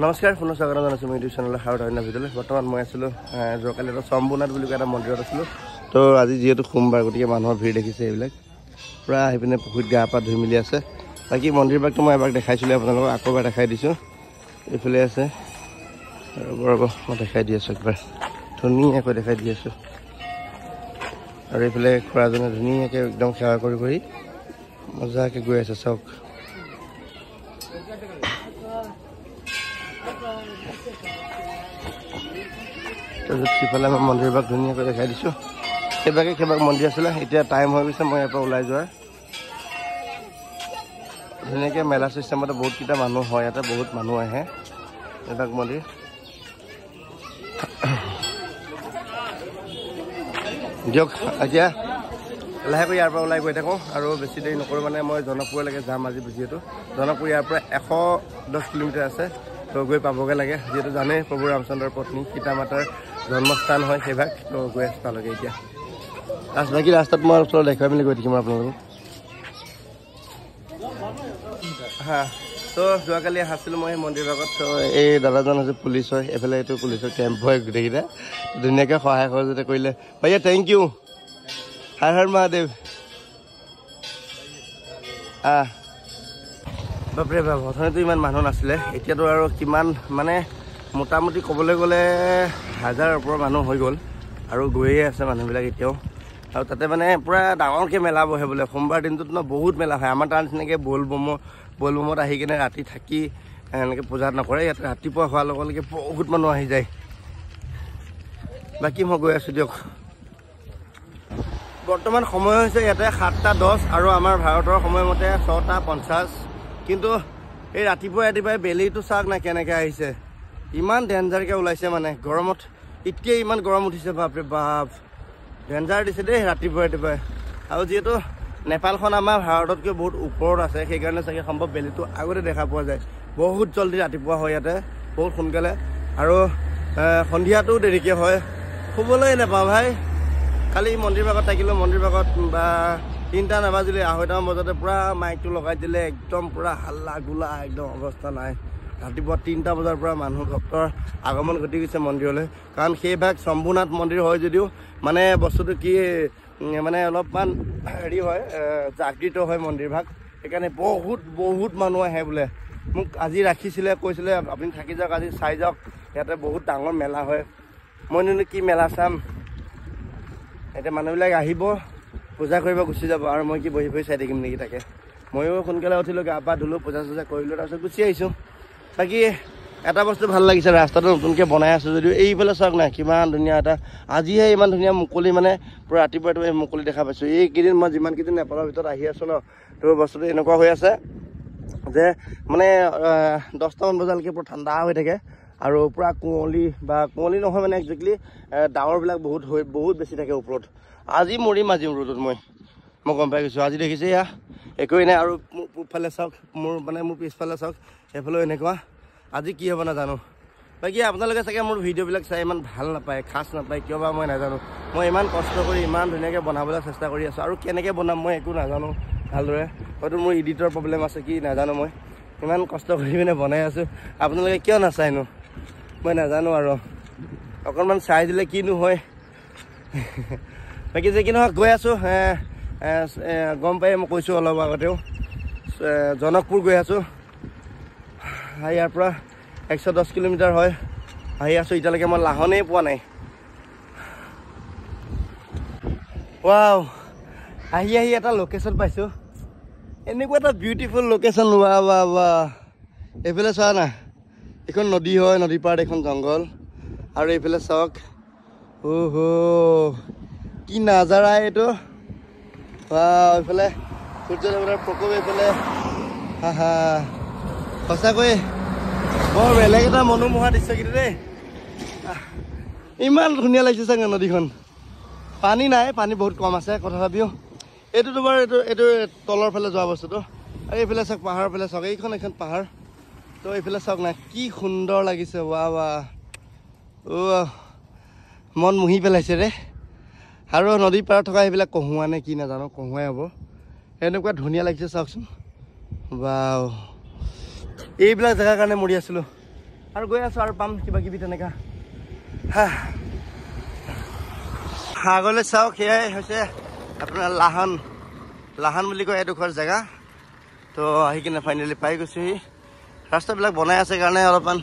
নমস্কাৰ পুনৰ স্বাগতম জনাইছোঁ মোৰ ইউটিউব চেনেলৰ হাৰ্ড অন্য ভিডিঅ'লৈ। বৰ্তমান মই আছিলোঁ যোৱাকালি এটা চম্বুনাথ বুলি কোৱা এটা মন্দিৰত আছিলোঁ। তো আজি যিহেতু সোমবাৰ গতিকে মানুহৰ ভিৰ দেখিছে, এইবিলাক পূৰা আহি পিনে পুখুৰীত গা পা ধুই মেলি আছে। বাকী মন্দিৰভাগটো মই এবাৰ দেখাইছিলোঁ আপোনালোকক, আকৌ এবাৰ দেখাই দিছোঁ। এইফালে আছে ৰ'ব মই দেখাই দি আছোঁ, একবাৰ ধুনীয়াকৈ দেখাই দি আছোঁ। আৰু এইফালে খুৰাজনে ধুনীয়াকৈ একদম সেৱা কৰি কৰি মজাকৈ গৈ আছে, চাওক। তাৰপিছত সিফালে মই মন্দিৰভাগ ধুনীয়াকৈ দেখাই দিছোঁ। সেইভাগ মন্দিৰ আছিলে, এতিয়া টাইম হৈ গৈছে মই ইয়াৰ পৰা ওলাই যোৱাৰ। ধুনীয়াকৈ মেলা চিষ্টেমতে বহুতকেইটা মানুহ হয়, ইয়াতে বহুত মানুহ আহে এইভাগ মন্দিৰ। দিয়ক এতিয়া লাহেকৈ ইয়াৰ পৰা ওলাই গৈ থাকোঁ আৰু বেছি দেৰি নকৰোঁ। মানে মই জনকপুৰলৈকে যাম আজি, যিহেতু জনকপুৰ ইয়াৰ পৰা 110 কিলোমিটাৰ আছে। তো গৈ পাবগৈ লাগে, যিহেতু জানেই প্ৰভু ৰামচন্দ্ৰৰ পত্নী সীতা মাতাৰ জন্মস্থান হয় সেইভাগ। তো গৈ আছোঁ তালৈকে এতিয়া। বাকী ৰাস্তাত মই ওচৰত দেখুৱাই মেলি গৈ থাকিম আপোনালোকক। তো যোৱাকালি আছিলোঁ মই মন্দিৰভাগত। তো এই দাদাজন হৈছে পুলিচ হয়, এইফালে এইটো পুলিচৰ কেম্প হয়। গোটেইকেইটা ধুনীয়াকৈ সহায় সহযোগিতা কৰিলে। ভাইয়া থেংক ইউ, হৰ হৰ মহাদেৱ। বাপৰে বাপ, প্ৰথমেতো ইমান মানুহ নাছিলে, এতিয়াতো আৰু কিমান, মানে মোটামুটি ক'বলৈ গ'লে 1000ৰ ওপৰৰ মানুহ হৈ গ'ল আৰু গৈয়ে আছে মানুহবিলাক এতিয়াও। আৰু তাতে মানে পূৰা ডাঙৰকৈ মেলা বহে বোলে। সোমবাৰ দিনটোত বহুত মেলা হয়। আমাৰ তাৰ নিচিনাকৈ বলবমত আহি কিনে ৰাতি থাকি এনেকৈ পূজা নকৰে। ইয়াত ৰাতিপুৱা হোৱাৰ লগে লগে বহুত মানুহ আহি যায়। বাকী মই গৈ আছোঁ দিয়ক। বৰ্তমান সময় হৈছে ইয়াতে 7:10 আৰু আমাৰ ভাৰতৰ সময়মতে 6:50। কিন্তু এই ৰাতিপুৱাই বেলিটো চাওক না কেনেকৈ আহিছে, ইমান ডেঞ্জাৰকৈ ওলাইছে। মানে গৰমত এতিয়াই ইমান গৰম উঠিছে, বাপৰে বাপ ডেঞ্জাৰ দিছে দেই ৰাতিপুৱাই। আৰু যিহেতু নেপালখন আমাৰ ভাৰততকৈ বহুত ওপৰত আছে, সেইকাৰণে চাগে সম্ভৱ বেলিটো আগতে দেখা পোৱা যায়। বহুত জল্দি ৰাতিপুৱা হয় ইয়াতে, বহুত সোনকালে। আৰু সন্ধিয়াটোও দেৰিকৈ হয়, শুবলৈ নাপাওঁ ভাই। কালি মন্দিৰভাগত থাকিলোঁ, মন্দিৰভাগত বা 3টা নাবাজিলে 2:30মান বজাতে পূৰা মাইকটো লগাই দিলে, একদম পূৰা হাল্লা গোলা, একদম অৱস্থা নাই। ৰাতিপুৱা 3টা বজাৰ পৰা মানুহ ভক্তৰ আগমন ঘটি গৈছে মন্দিৰলৈ। কাৰণ সেইভাগ শম্ভুনাথ মন্দিৰ হয় যদিও মানে বস্তুটো কি, মানে অলপমান হেৰি হয়, জাগৃত হয় মন্দিৰভাগ, সেইকাৰণে বহুত মানুহ আহে বোলে। মোক আজি ৰাখিছিলে, কৈছিলে আপুনি থাকি যাওক, আজি চাই যাওক, ইয়াতে বহুত ডাঙৰ মেলা হয়। মইনো কি মেলা চাম, এতিয়া মানুহবিলাক আহিব, পূজা কৰিব, গুচি যাব, আৰু মই কি বহি চাই থাকিম নেকি? তাকে ময়ো সোনকালে উঠিলোঁ, গা পা ধুলোঁ, পূজা চূজা কৰিলোঁ, তাৰপিছত গুচি আহিছোঁ। বাকী এটা বস্তু ভাল লাগিছে, ৰাস্তাটো নতুনকৈ বনাই আছোঁ যদিও এইফালে চাওক না কিমান ধুনীয়া এটা, আজিহে ইমান ধুনীয়া মুকলি, মানে পূৰা ৰাতিপুৱাই মুকলি দেখা পাইছোঁ। এইকেইদিন মই যিমানকেইদিন নেপালৰ ভিতৰত আহি আছোঁ ন, তো বস্তুটো এনেকুৱা হৈ আছে যে মানে 10টামান বজালৈকে পূৰা ঠাণ্ডা হৈ থাকে আৰু পূৰা কুঁৱলী নহয়, মানে একজেক্টলি ডাৱৰবিলাক বহুত বেছি থাকে ওপৰত। আজি মৰিম ৰ'দত মই গম পাই গৈছোঁ। আজি দেখিছে এয়া একোৱেই নাই। আৰু মোৰ পূবফালে চাওক, মোৰ পিছফালে চাওক, সেইফালেও এনেকুৱা। আজি কি হ'ব নাজানো। বাকী আপোনালোকে চাগে মোৰ ভিডিঅ'বিলাক চাই ইমান ভাল নাপায়, খাচ নাপায়, কিয় বা মই নাজানো। মই ইমান কষ্ট কৰি ইমান ধুনীয়াকৈ বনাবলৈ চেষ্টা কৰি আছোঁ, আৰু কেনেকৈ বনাম মই একো নাজানো ভালদৰে। হয়তো মোৰ এডিটৰ প্ৰব্লেম আছে কি নাজানো। মই ইমান কষ্ট কৰি পিনে বনাই আছোঁ, আপোনালোকে কিয় নাচায়নো মই নাজানো। আৰু অকণমান চাই দিলে কিনো হয়। বাকী যে কি নহওক গৈ আছোঁ, গম পাই মই কৈছোঁ অলপ আগতেও, জনকপুৰ গৈ আছোঁ। ইয়াৰ পৰা 110 কিলোমিটাৰ হয়। আহি আছোঁ, এতিয়ালৈকে মই লাহনেই পোৱা নাই। ৱাও, আহি এটা লোকেশ্যন পাইছোঁ, এনেকুৱা এটা বিউটিফুল লোকেশ্যন। ৱা এইফালে চোৱা না, এইখন নদী হয়, নদী পাৰত এখন জংঘল, আৰু এইফালে চাওক, কি নাজাৰা এইটো। এইফালে সূৰ্যদেৱতাৰ প্ৰকোপ, এইফালে সঁচাকৈ বৰ বেলেগ এটা মনোমোহা দৃশ্য কিন্তু দেই। ইমান ধুনীয়া লাগিছে চাগে নদীখন। পানী নাই, পানী বহুত কম আছে, তথাপিও এইটো তোমাৰ এইটো তলৰ ফালে যোৱা বস্তুটো। আৰু এইফালে চাওক পাহাৰৰ ফালে চাওক, এইখন পাহাৰ। তো এইফালে চাওক না কি সুন্দৰ লাগিছে। ৱা মন মুহি পেলাইছে ৰে। আৰু নদীৰ পাৰত থকা সেইবিলাক কহুৱা নে কি নাজানো, কহুৱাই হ'ব। এনেকুৱা ধুনীয়া লাগিছে চাওকচোন। ৱাও, এইবিলাক জেগাৰ কাৰণে মৰি আছিলোঁ। আৰু গৈ আছোঁ আৰু পাম কিবা কিবি তেনেকুৱা আগলৈ চাওক সেয়াই হৈছে আপোনাৰ লাহান বুলি কয় এডোখৰ জেগা তো আহি কিনে ফাইনেলি পাই গৈছোঁহি ৰাস্তাবিলাক বনাই আছে কাৰণে অলপমান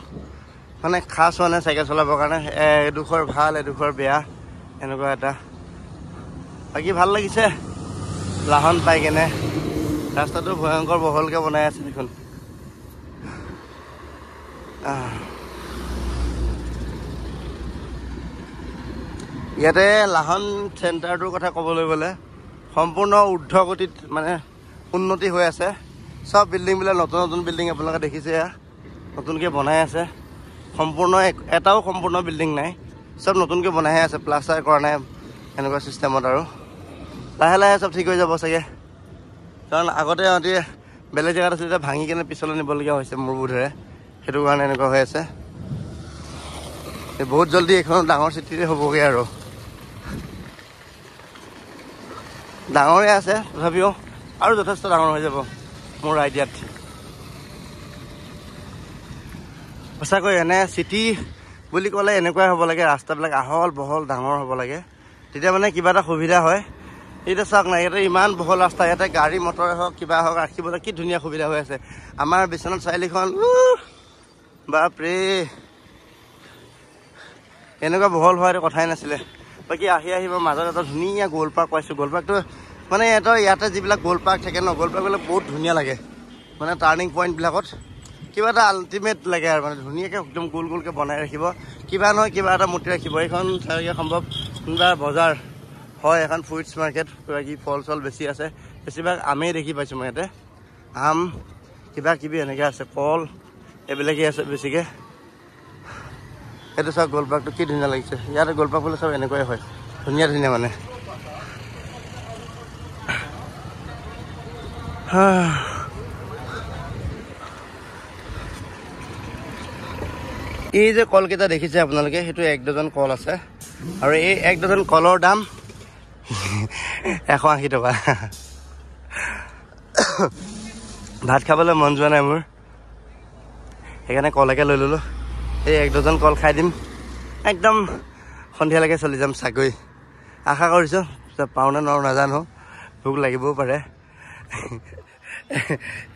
মানে খাছ হোৱা নাই চাইকেল চলাবৰ কাৰণে এডোখৰ ভাল এডোখৰ বেয়া এনেকুৱা এটা বাকী ভাল লাগিছে লাহন পাই কেনে ৰাস্তাটো ভয়ংকৰ বহলকৈ বনাই আছে দেখোন ইয়াতে লাহন চেণ্টাৰটোৰ কথা ক'বলৈ গ'লে সম্পূৰ্ণ ঊৰ্ধ্বগতিত মানে উন্নতি হৈ আছে সব বিল্ডিংবিলাক নতুন নতুন বিল্ডিং আপোনালোকে দেখিছে নতুনকৈ বনাই আছে সম্পূৰ্ণ এটাও সম্পূৰ্ণ বিল্ডিং নাই সব নতুনকৈ বনাইহে আছে প্লাষ্টাৰ কৰা নাই এনেকুৱা চিষ্টেমত আৰু লাহে লাহে সব ঠিক হৈ যাব চাগে কাৰণ আগতে সিহঁতি বেলেগ জেগাত আছিলে এতিয়া ভাঙি কেনে পিছলৈ নিবলগীয়া হৈছে মোৰ বোধেৰে সেইটো কাৰণে এনেকুৱা হৈ আছে বহুত জলদি এইখন ডাঙৰ চিটিতে হ'বগৈ আৰু ডাঙৰে আছে তথাপিও আৰু যথেষ্ট ডাঙৰ হৈ যাব মোৰ আইডিয়াত সঁচাকৈ এনে চিটি বুলি ক'লে এনেকুৱাই হ'ব লাগে ৰাস্তাবিলাক আহল বহল ডাঙৰ হ'ব লাগে তেতিয়া মানে কিবা এটা সুবিধা হয় এতিয়া চাওক না ইয়াতে ইমান বহল ৰাস্তা ইয়াতে গাড়ী মটৰে হওক কিবা হওক ৰাখিবলৈ কি ধুনীয়া সুবিধা হৈ আছে আমাৰ বিশ্বনাথ চাৰিআলিখন বাপৰে এনেকুৱা বহল হোৱাৰ কথাই নাছিলে বাকী আহি মই মাজত এটা ধুনীয়া গ'ল পাৰ্ক পাইছোঁ গ'ল পাৰ্কটো মানে ইয়াতে যিবিলাক গ'ল পাৰ্ক থাকে ন গ'ল পাৰ্কবিলাক বহুত ধুনীয়া লাগে মানে টাৰ্ণিং পইণ্টবিলাকত কিবা এটা আল্টিমেট লাগে আৰু মানে ধুনীয়াকৈ একদম গোল গোলকৈ বনাই ৰাখিব কিবা নহয় কিবা এটা মূৰ্তি ৰাখিব এইখন চাগে সম্ভৱ কোনোবা বজাৰ হয় এখন ফ্ৰুইটছ মাৰ্কেট কিবা কিবি ফল চল বেছি আছে বেছিভাগ আমেই দেখি পাইছোঁ মই ইয়াতে আম কিবা কিবি এনেকৈ আছে কল এইবিলাকেই আছে বেছিকৈ এইটো চাওক গ'ল পাৰ্কটো কি ধুনীয়া লাগিছে ইয়াতে গ'ল পাৰ্ক বোলে চব এনেকুৱাই হয় ধুনীয়া ধুনীয়া মানে এই যে কলকেইটা দেখিছে আপোনালোকে সেইটো 1 ডজন কল আছে আৰু এই 1 ডজন কলৰ দাম 180 টকা ভাত খাবলৈ মন যোৱা নাই মোৰ সেইকাৰণে কলকে লৈ ল'লোঁ এই 1 ডজন কল খাই দিম একদম সন্ধিয়ালৈকে চলি যাম চাগৈ আশা কৰিছোঁ পাওঁ নে নোৱাৰোঁ নাজানো ভোক লাগিবও পাৰে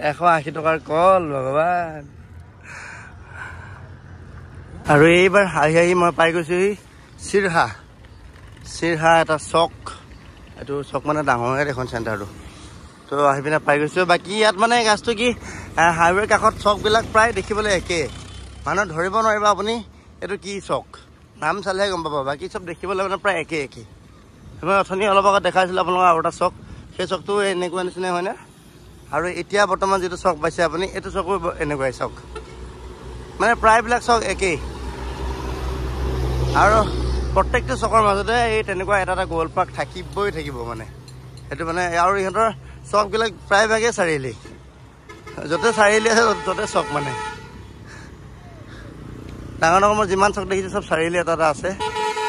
180 টকাৰ কল ভগৱান আৰু এইবাৰ আহি মই পাই গৈছোঁহি চিৰহা এটা চক এইটো চক মানে ডাঙৰহে এখন চেণ্টাৰটো তো আহি পিনে পাই গৈছোঁ বাকী ইয়াত মানে গাছটো কি হাইৱেৰ কাষত চকবিলাক প্ৰায় দেখিবলৈ একেই মানুহ ধৰিব নোৱাৰিব আপুনি এইটো কি চক নাম চালেহে গম পাব বাকী চব দেখিবলৈ মানে প্ৰায় একেই মই অথনি অলপ আগত দেখাইছিলোঁ আপোনালোকৰ আৰু এটা চক সেই চকটো এনেকুৱা নিচিনাই হয়নে আৰু এতিয়া বৰ্তমান যিটো চক পাইছে আপুনি এইটো চকো এনেকুৱাই চক মানে প্ৰায়বিলাক চক একেই আৰু প্ৰত্যেকটো চকৰ মাজতে এই তেনেকুৱা এটা গ'ল পাৰ্ক থাকিব মানে সেইটো মানে আৰু ইহঁতৰ চকবিলাক প্ৰায়ভাগেই চাৰিআলি য'তে চাৰিআলি আছে ত'তে চক মানে ডাঙৰ ডাঙৰ মই যিমান চক দেখিছোঁ চব চাৰিআলি এটা আছে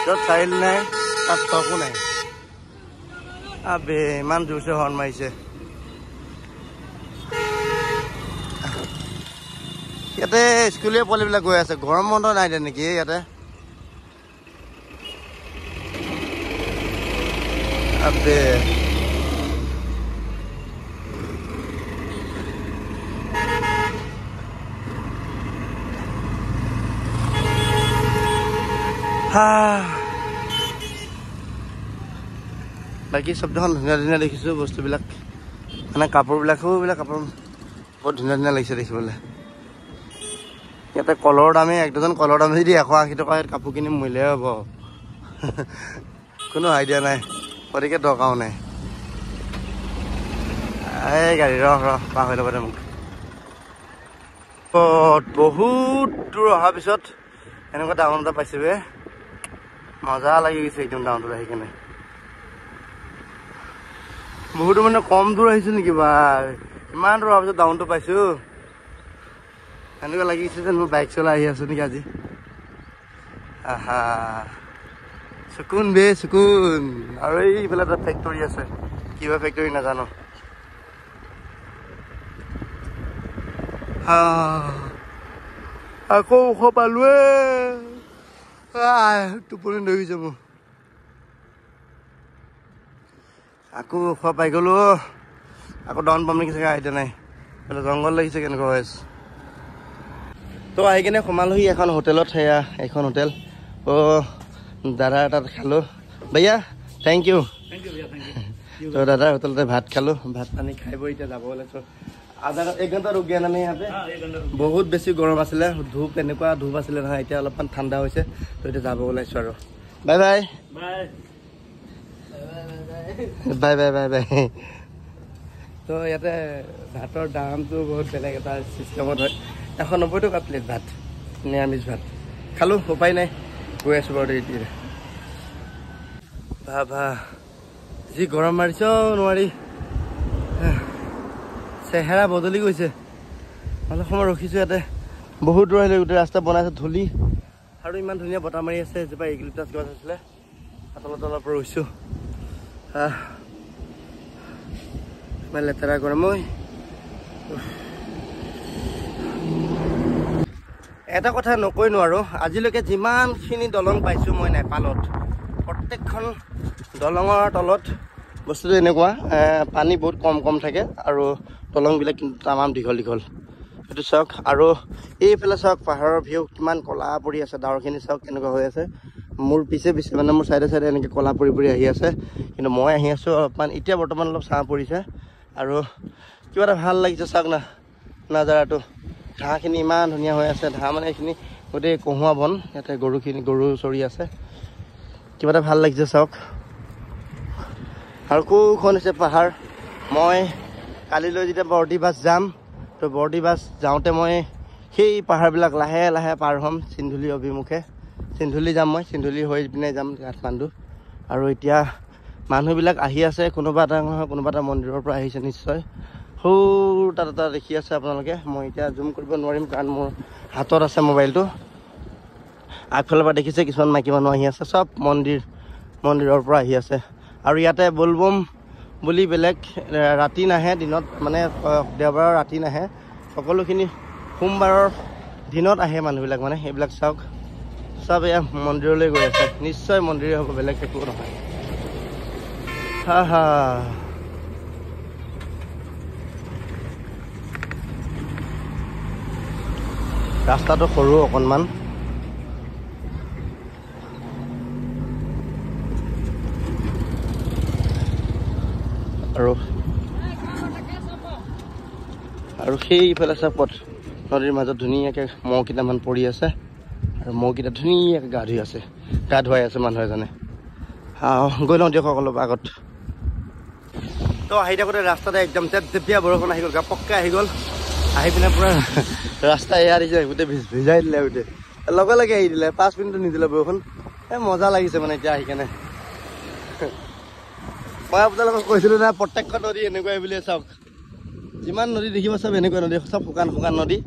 য'ত চাৰিআলি নাই তাত চকো নাই আবে ইমান জোৰছে হৰ্ণ মাৰিছে ইয়াতে স্কুলীয়া পোৱালিবিলাক গৈ আছে গৰম বন্ধ নাই দিয়া নেকি ইয়াতে আবে বাকী শব্দখন ধুনীয়া ধুনীয়া দেখিছোঁ বস্তুবিলাক মানে কাপোৰবিলাকো কাপোৰ বহুত ধুনীয়া ধুনীয়া লাগিছে দেখিবলৈ ইয়াতে কলৰ দামে 1 ডজন কলৰ দাম যদি 180 টকা কাপোৰ কিনি মূল্যই হ'ব কোনো আইডিয়া নাই গতিকে দৰকাৰো নাই এই গাড়ী ৰহ পাৰ হৈ ল'ব দে মোক বহুত দূৰ অহাৰ পিছত এনেকুৱা ডাউন এটা পাইছোঁ বে মজা লাগি গৈছে একদম ডাউনটোত আহি কেনে বহুতো মানে কম দূৰ আহিছোঁ নেকি বা ইমান দূৰ অহাৰ পিছত ডাউনটো পাইছোঁ এনেকুৱা লাগিছে যেন মই বাইক চলাই আহি আছোঁ নেকি আজি আহা চকুন বে চকুন আৰু এইফালে এটা ফেক্টৰী আছে কিবা ফেক্টৰী নাজানো আকৌ ওখ পালোৱে টোপনি ধৰি যাব আকৌ ওখ পাই গলো আকৌ ডাউন পাম নেকি চাগে আইডিয়া নাই জংঘল লাগিছে কেনেকুৱা হৈ আছে তো আহি কিনে সোমালোহি এখন হোটেলত সেয়া এখন হোটেল দাদাৰ তাত খালো ভैया থেংক ইউ তো দাদাৰ হোটেলতে ভাত খালো ভাত পানী খাই বৈ এতিয়া যাব ওলাইছো एक घंटा रुक गया ना मैं यहाँ पे बहुत बेसी गरम आছিলে धूप এনেকুৱা धूप आছিলে নহয় এতিয়া অলপমান ঠাণ্ডা হৈছে তো এতিয়া যাব ওলাইছো আৰু bye bye bye bye bye bye তো ইয়াতে ভাতৰ দামটো বহুত বেলেগ এটা চিষ্টেমত হয় 190 টকা প্লেট ভাত নিৰামিষ ভাত খালো উপায় নাই গৈ আছো বাৰু এতিয়া বাবা যি গৰম মাৰিছ নোৱাৰি চেহেৰা বদলি গৈছে অলপ সময় ৰখিছোঁ ইয়াতে বহুত দূৰ আহিলে গোটেই ৰাস্তা বনাইছে ধূলি আৰু ইমান ধুনীয়া বতাহ মাৰি আছে এজোপা ইউকেলিপ্টাছ গছ আছিলে তলত অলপ ৰৈছোঁ ইমান লেতেৰা গৰম এটা কথা নকৈ নোৱাৰো আজিলৈকে যিমানখিনি দলং পাইছোঁ মই নেপালত প্ৰত্যেকখন দলঙৰ তলত বস্তুটো এনেকুৱা পানী বহুত কম থাকে আৰু দলংবিলাক কিন্তু তামাম দীঘল দীঘল সেইটো চাওক আৰু এইফালে চাওক পাহাৰৰ ভিউ কিমান কলা পৰি আছে ডাৱৰখিনি চাওক কেনেকুৱা হৈ আছে মোৰ পিছে মানে মোৰ চাইডে চাইডে এনেকৈ কলা পৰি আহি আছে কিন্তু মই আহি আছোঁ অলপমান এতিয়া বৰ্তমান অলপ ছাঁ পৰিছে আৰু কিবা এটা ভাল লাগিছে চাওক না নাজাৰাটো ঘাঁহখিনি ইমান ধুনীয়া হৈ আছে ঘাঁহ মানে এইখিনি গোটেই কহুৱা বন ইয়াতে গৰু চৰি আছে কিবা এটা ভাল লাগিছে চাওক আৰু কোখন হৈছে পাহাৰ মই কালিলৈ যেতিয়া বৰ্ডি বাছ যাম তো বৰ্ডি বাছ যাওঁতে মই সেই পাহাৰবিলাক লাহে লাহে পাৰ হ'ম সিন্ধুলি অভিমুখে সিন্ধুলি যাম মই সিন্ধুলি হৈ পিনে যাম কাঠমাণ্ডু আৰু এতিয়া মানুহবিলাক আহি আছে কোনোবা এটা মন্দিৰৰ পৰা আহিছে নিশ্চয় সৌ তাত এটা দেখি আছে আপোনালোকে মই এতিয়া জুম কৰিব নোৱাৰিম কাৰণ মোৰ হাতত আছে মোবাইলটো আগফালৰ পৰা দেখিছে কিছুমান মাইকী মানুহ আহি আছে চব মন্দিৰৰ পৰা আহি আছে আৰু ইয়াতে বলবম বুলি বেলেগ ৰাতি নাহে দিনত মানে দেওবাৰৰ ৰাতি নাহে সকলোখিনি সোমবাৰৰ দিনত আহে মানুহবিলাক মানে এইবিলাক চাওক চব এয়া মন্দিৰলৈ গৈ আছে নিশ্চয় মন্দিৰে হ'ব বেলেগ একো নহয় হা ৰাস্তাটো সৰু অকণমান আৰু সেইফালে চাপত নদীৰ মাজত ধুনীয়াকৈ মহ কেইটামান পৰি আছে আৰু মহকেইটা ধুনীয়াকৈ গা ধুৱাই আছে মানুহ এজনে গৈ লওঁ দিয়ক অলপ আগত তো আহি থাকোঁতে ৰাস্তাতে একদম জেপজেপীয়া বৰষুণ আহি গ'ল গাপককৈ আহি গ'ল আহি পিনে পূৰা ৰাস্তা এয়া দিছে গোটেই ভিজাই দিলে গোটেই লগে আহি দিলে 5 মিনিটো নিদিলে বৰষুণ মজা লাগিছে মানে এতিয়া আহি কেনে মই আপোনালোকক কৈছিলোঁ না প্ৰত্যেকখন নদী এনেকুৱাই বুলিয়ে চাওক যিমান নদী দেখিব চব এনেকুৱা নদী চব শুকান নদী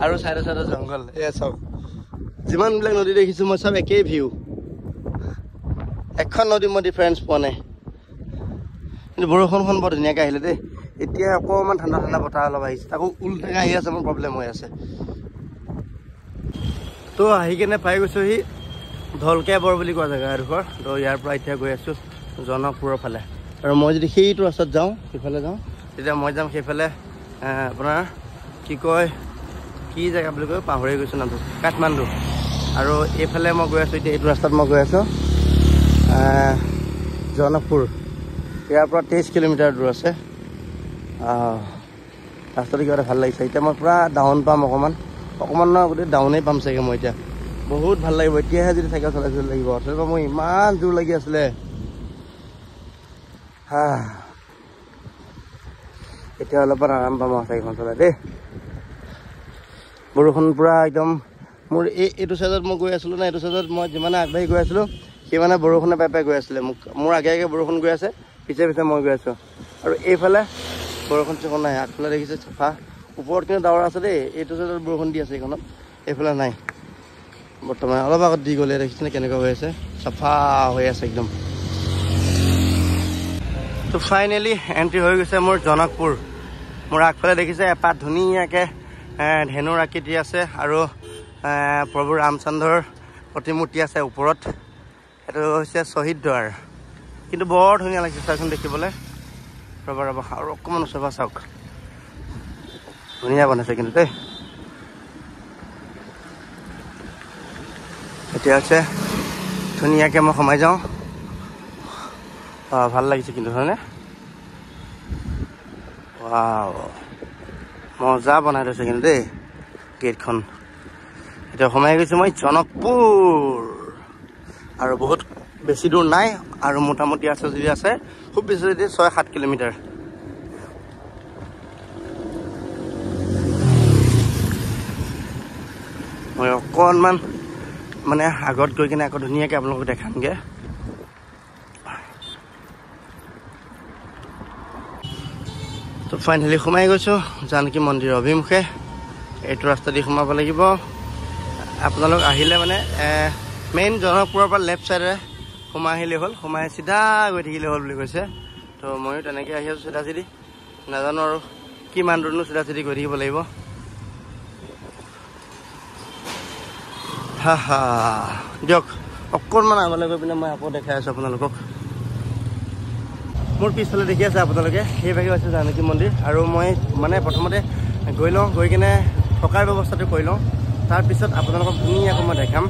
আৰু চাইডে জংঘল এয়া চাওক যিমানবিলাক নদী দেখিছোঁ মই চব একেই ভিউ এখন নদী মই ডিফাৰেঞ্চ পোৱা নাই কিন্তু বৰষুণখন বৰ ধুনীয়াকৈ আহিলে দেই এতিয়া অকণমান ঠাণ্ডা বতাহ অলপ আহিছে তাকো উল্টাকৈ আহি আছে মোৰ প্ৰব্লেম হৈ আছে তো আহি কেনে পাই গৈছোঁহি ঢলকেবৰ বুলি কোৱা জেগা এডোখৰ তো ইয়াৰ পৰা এতিয়া গৈ আছোঁ জনকপুৰৰ ফালে আৰু মই যদি সেইটো ৰাস্তাত যাওঁ সেইফালে যাওঁ তেতিয়া মই যাম সেইফালে আপোনাৰ কি জেগা বুলি কয় পাহৰি গৈছোঁ নামটো কাঠমাণ্ডু আৰু এইফালে মই গৈ আছোঁ এতিয়া এইটো ৰাস্তাত মই গৈ আছোঁ জনকপুৰ ইয়াৰ পৰা 23 কিলোমিটাৰ দূৰ আছে ৰাস্তাটো কিবা এটা ভাল লাগিছে এতিয়া মই পূৰা ডাউন পাম অকণমান নহয় গোটেই ডাউনেই পাম চাগে মই এতিয়া বহুত ভাল লাগিব এতিয়াহে যদি চাইকেল চলাইছিল লাগিব অথবা মোৰ ইমান দূৰ লাগি আছিলে এতিয়া অলপমান আৰাম পাম চাইকেলখন চলাই দেই বৰষুণ পূৰা একদম মোৰ এইটো চাইডত মই গৈ আছিলোঁ না এইটো চাইডত মই যিমানে আগবাঢ়ি গৈ আছিলোঁ সিমানে বৰষুণে পাই গৈ আছিলে মোৰ আগে বৰষুণ গৈ আছে পিছে মই গৈ আছোঁ আৰু এইফালে বৰষুণ চৰষুণ নাই আগফালে দেখিছে চাফা ওপৰত কিন্তু ডাৱৰ আছে দেই এইটো চাইডত বৰষুণ দি আছে এইখনত এইফালে নাই বৰ্তমান অলপ আগত দি গ'লে দেখিছেনে কেনেকুৱা হৈ আছে চাফা হৈ আছে একদম তো ফাইনেলি এণ্ট্ৰি হৈ গৈছে মোৰ জনকপুৰ মোৰ আগফালে দেখিছে এপাত ধুনীয়াকৈ ধেনুৰ আকৃতি আছে আৰু প্ৰভু ৰামচন্দ্ৰৰ প্ৰতিমূৰ্তি আছে ওপৰত। এইটো হৈছে শ্বহীদ দ্বাৰ, কিন্তু বৰ ধুনীয়া লাগিছে চাওকচোন দেখিবলৈ। ৰ'বা আৰু অকণমান ওচৰ চাওক, ধুনীয়া বনাইছে কিন্তু দেই। এতিয়া হৈছে ধুনীয়াকৈ মই সোমাই যাওঁ। ভাল লাগিছে কিন্তু হয়নে? মজা বনাই থৈছে কিন্তু দেই গেটখন। এতিয়া সোমাই গৈছোঁ মই জনকপুৰ, আৰু বহুত বেছি দূৰ নাই, আৰু মোটামুটি আছে যদি আছে খুব বেছি যদি 6-7 কিলোমিটাৰ। মই অকণমান মানে আগত গৈ কিনে আকৌ ধুনীয়াকৈ আপোনালোকক দেখামগৈ। তো ফাইনেলি সোমাই গৈছোঁ জানকী মন্দিৰৰ অভিমুখে। এইটো ৰাস্তা দি সোমাব লাগিব। আপোনালোক আহিলে মানে মেইন জনকপুৰৰ পৰা লেফ্ট চাইডে সোমাই আহিলে হ'ল, সোমাই চিধা গৈ থাকিলে হ'ল বুলি কৈছে। তো ময়ো তেনেকৈ আহি আছোঁ চিধা চিধি, নাজানো আৰু কিমান দূৰনো চিধা চিধি গৈ থাকিব লাগিব। দিয়ক অকণমান আগলৈ গৈ পিনে মই আকৌ দেখাই আছোঁ আপোনালোকক। মোৰ পিছফালে দেখি আছে আপোনালোকে, সেইভাগে আছে জানকী মন্দিৰ। আৰু মই মানে প্ৰথমতে গৈ লওঁ, গৈ কিনে থকাৰ ব্যৱস্থাটো কৰি লওঁ, তাৰপিছত আপোনালোকক ধুনীয়াকৈ মই দেখাম।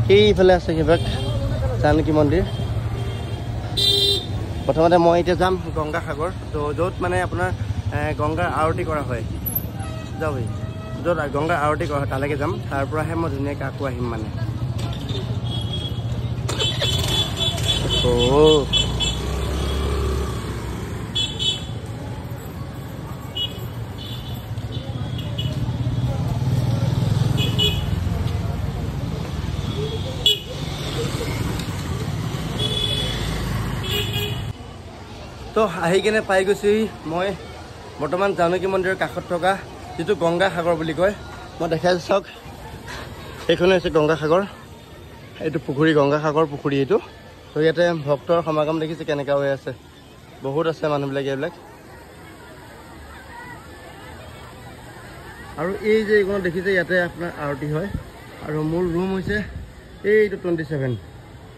সেইফালে আছে সেইভাগ জানকী মন্দিৰ। প্ৰথমতে মই এতিয়া যাম গংগা সাগৰ, তো য'ত মানে আপোনাৰ গংগাৰ আৰতি কৰা হয়, যাওঁ য'ত গংগাৰ আৰতি কৰা হয় তালৈকে যাম। তাৰ পৰাহে মই ধুনীয়াকৈ আকৌ আহিম মানে। তো আহি কিনে পাই গৈছোঁ মই বৰ্তমান জানকী মন্দিৰৰ কাষত থকা যিটো গংগা সাগৰ বুলি কয়। মই দেখাই আছোঁ চাওক, এইখনে হৈছে গংগা সাগৰ। এইটো পুখুৰী, গংগা সাগৰ পুখুৰী এইটো। তো ইয়াতে ভক্তৰ সমাগম দেখিছে কেনেকুৱা হৈ আছে, বহুত আছে মানুহবিলাক এইবিলাক। আৰু এই যে এইখনত দেখিছে ইয়াতে আপোনাৰ আৰতি হয়। আৰু মোৰ ৰুম হৈছে এইটো 27,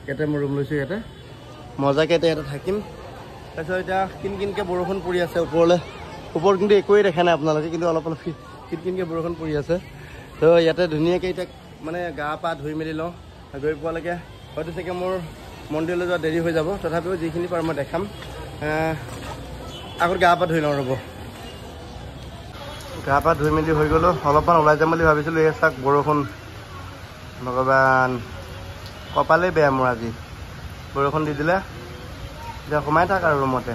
ইয়াতে মই ৰুম লৈছোঁ। ইয়াতে মজাকৈ এতিয়া ইয়াতে থাকিম। তাৰপিছত এতিয়া কিনকিনকৈ বৰষুণ পৰি আছে ওপৰলৈ, ওপৰত কিন্তু একোৱেই দেখা নাই আপোনালোকে, কিন্তু অলপ অলপ কিনকিনকৈ বৰষুণ পৰি আছে। তো ইয়াতে ধুনীয়াকৈ এতিয়া মানে গা পা ধুই মেলি লওঁ। গৈ পোৱালৈকে হয়তো চাগে মোৰ মন্দিৰলৈ যোৱা দেৰি হৈ যাব, তথাপিও যিখিনি পাৰোঁ মই দেখাম। আগত গা পা ধুই লওঁ ৰ'ব। গা পা ধুই মেলি হৈ গ'লোঁ, অলপমান ওলাই যাম বুলি ভাবিছিলোঁ। এই চাওক বৰষুণ, ভগৱান কপালেই বেয়া মোৰ আজি, বৰষুণ দি দিলে। এতিয়া সোমাই থাক আৰু ৰুমতে।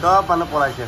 চব মানুহ পলাইছে।